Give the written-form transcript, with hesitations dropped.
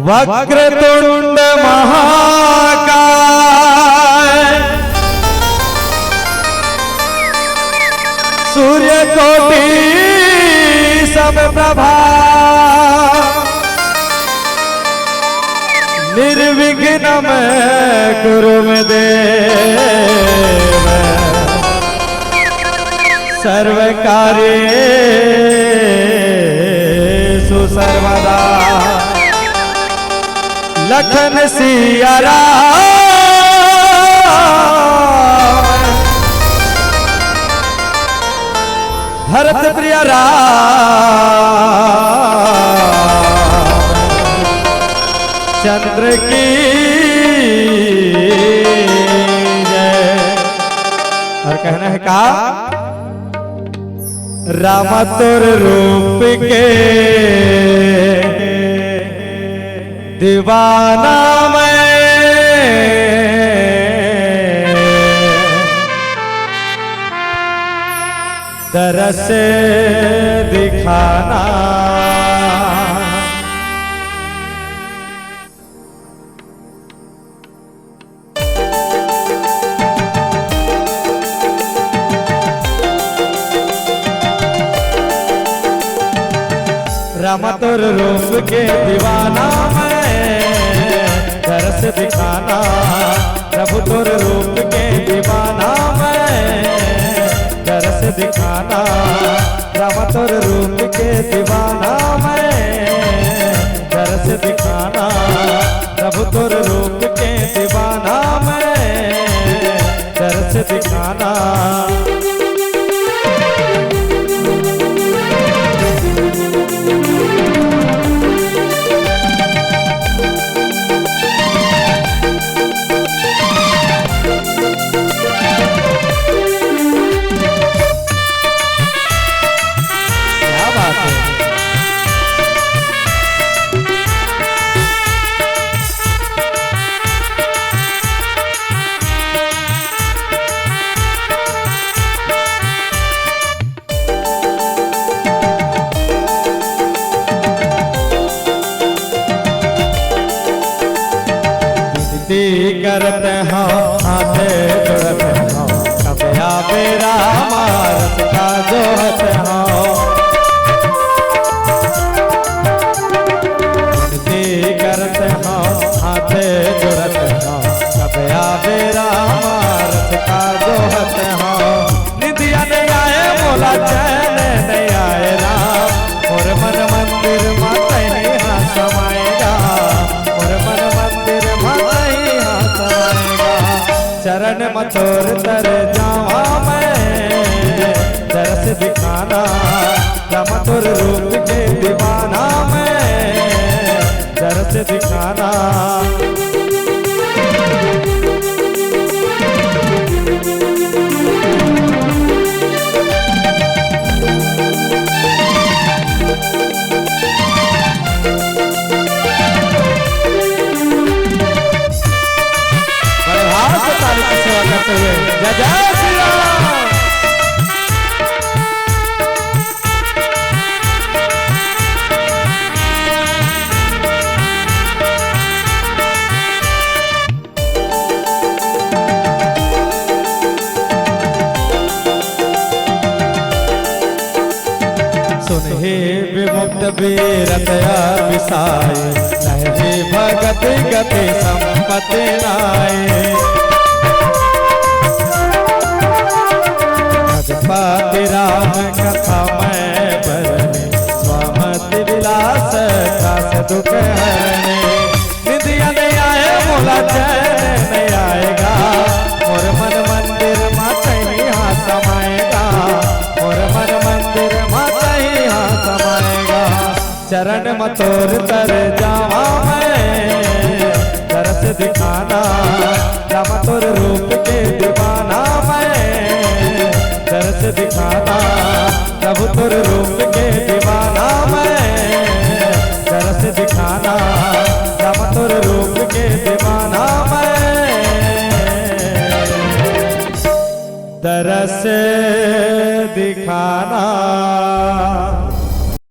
वक्रतुंड महाकाय सूर्यकोटि समप्रभा निर्विघ्नं कुरु मे देव सर्वकार्येषु सर्वदा लखन सिया राम भरत प्रिय राम चंद्र की जय। और कहना है का राम तुर रूप के दीवाना मैं दरस दिखाना राम तुर रूप के दीवाना मैं दरस दिखाना प्रभु तुर रूप के दीवाना मैं दरस दिखाना राम तुर रूप के दीवाना मैं दरस दिखाना प्रभु तुर रूप के दीवाना मैं दरस दिखाना। करते हो हाथ जोड़ते हो कब आवे राम रास्ता जोहते हो करते हो हाथ जोड़ते हो कब आवे राम रास्ता जोहते हो निधिया नहीं आए बोला चैन नहीं आए राम और मन मंदिर माता यहाँ समाएगा और मन मंदिर माता चरण मथुर तर जावा मैं दरस दिखाना राम तुर रूप के दीवाना मैं दरस दिखाना। जय जय श्री राम। सुनहि विमुक्त वीरत विसाय लहरी भगत गति संपत्ति नाय पाति राम कथा मैं बरने स्वामति विलास खास दुख हरने निधिया नहीं आए मोला चैन नहीं आएगा और मन मंदिर माता यहाँ समाएगा और मन मंदिर माता यहाँ समाएगा चरण मथुर तर जावा मैं दरस दिखाना राम तुर रूप के दीवाना मैं दरस दिखाना प्रभु तुर रूप के